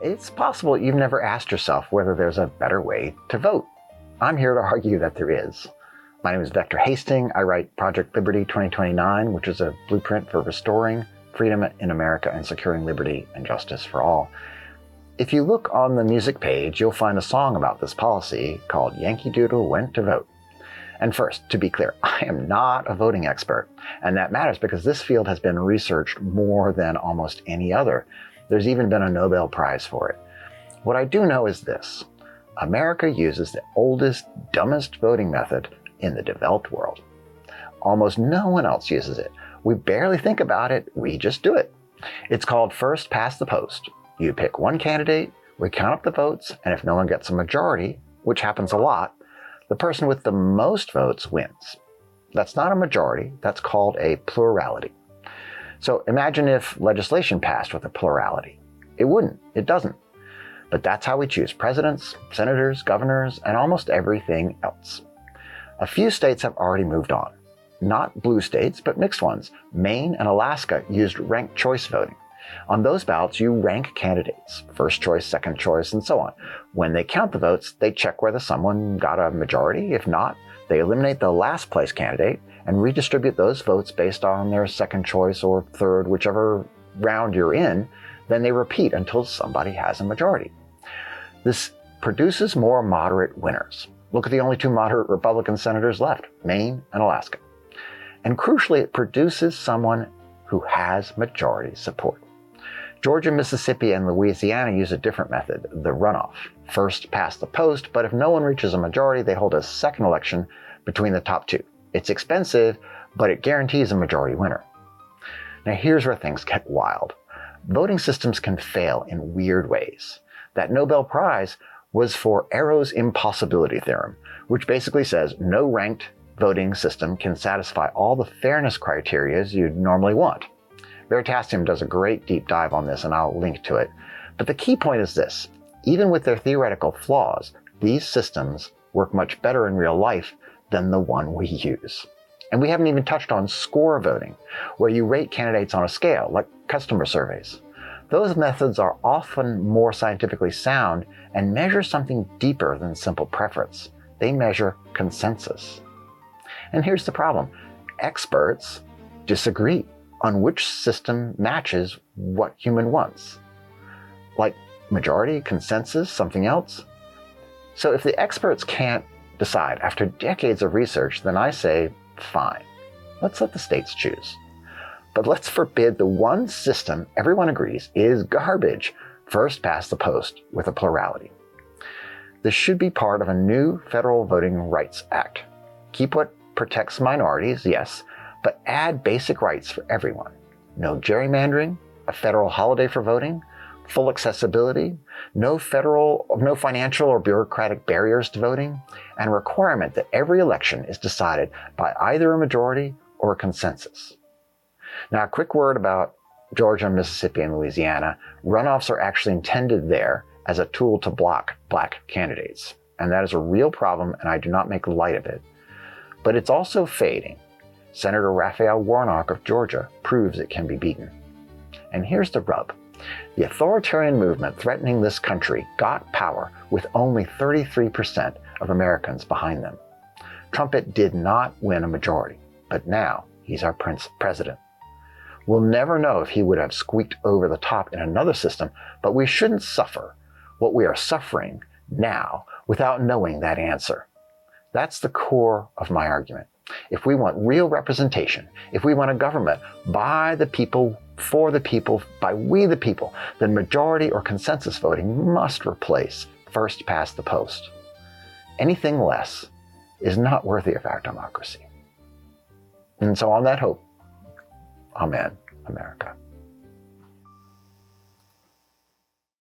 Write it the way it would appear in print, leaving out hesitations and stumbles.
It's possible you've never asked yourself whether there's a better way to vote. I'm here to argue that there is. My name is Vector Hastings. I write Project Liberty 2029, which is a blueprint for restoring freedom in America and securing liberty and justice for all. If you look on the music page, you'll find a song about this policy called Yankee Doodle Went to Vote. And first, to be clear, I am not a voting expert, and that matters because this field has been researched more than almost any other. There's even been a Nobel Prize for it. What I do know is this: America uses the oldest, dumbest voting method in the developed world. Almost no one else uses it. We barely think about it, we just do it. It's called first past the post. You pick one candidate, we count up the votes, and if no one gets a majority, which happens a lot, the person with the most votes wins. That's not a majority, that's called a plurality. So imagine if legislation passed with a plurality. It wouldn't, it doesn't. But that's how we choose presidents, senators, governors, and almost everything else. A few states have already moved on. Not blue states, but mixed ones. Maine and Alaska used ranked choice voting. On those ballots, you rank candidates, first choice, second choice, and so on. When they count the votes, they check whether someone got a majority. If not, they eliminate the last place candidate and redistribute those votes based on their second choice or third, whichever round you're in. Then they repeat until somebody has a majority. This produces more moderate winners. Look at the only two moderate Republican senators left, Maine and Alaska. And crucially, it produces someone who has majority support. Georgia, Mississippi, and Louisiana use a different method, the runoff. First past the post, but if no one reaches a majority, they hold a second election between the top two. It's expensive, but it guarantees a majority winner. Now here's where things get wild. Voting systems can fail in weird ways. That Nobel Prize was for Arrow's impossibility theorem, which basically says no ranked voting system can satisfy all the fairness criteria you'd normally want. Veritasium does a great deep dive on this, and I'll link to it. But the key point is this: even with their theoretical flaws, these systems work much better in real life than the one we use. And we haven't even touched on score voting, where you rate candidates on a scale, like customer surveys. Those methods are often more scientifically sound and measure something deeper than simple preference. They measure consensus. And here's the problem: experts disagree on which system matches what human wants. Like majority, consensus, something else? So if the experts can't decide after decades of research, then I say, fine, let's let the states choose. But let's forbid the one system everyone agrees is garbage, first past the post with a plurality. This should be part of a new Federal Voting Rights Act. Keep what protects minorities, yes, but add basic rights for everyone. No gerrymandering, a federal holiday for voting, full accessibility, no financial or bureaucratic barriers to voting, and a requirement that every election is decided by either a majority or a consensus. Now, a quick word about Georgia, Mississippi, and Louisiana. Runoffs are actually intended there as a tool to block black candidates. And that is a real problem, and I do not make light of it. But it's also fading. Senator Raphael Warnock of Georgia proves it can be beaten. And here's the rub. The authoritarian movement threatening this country got power with only 33% of Americans behind them. Trump did not win a majority, but now he's our president. We'll never know if he would have squeaked over the top in another system, but we shouldn't suffer what we are suffering now without knowing that answer. That's the core of my argument. If we want real representation, if we want a government by the people, for the people, by we the people, then majority or consensus voting must replace first past the post. Anything less is not worthy of our democracy. And so on that hope, amen, America.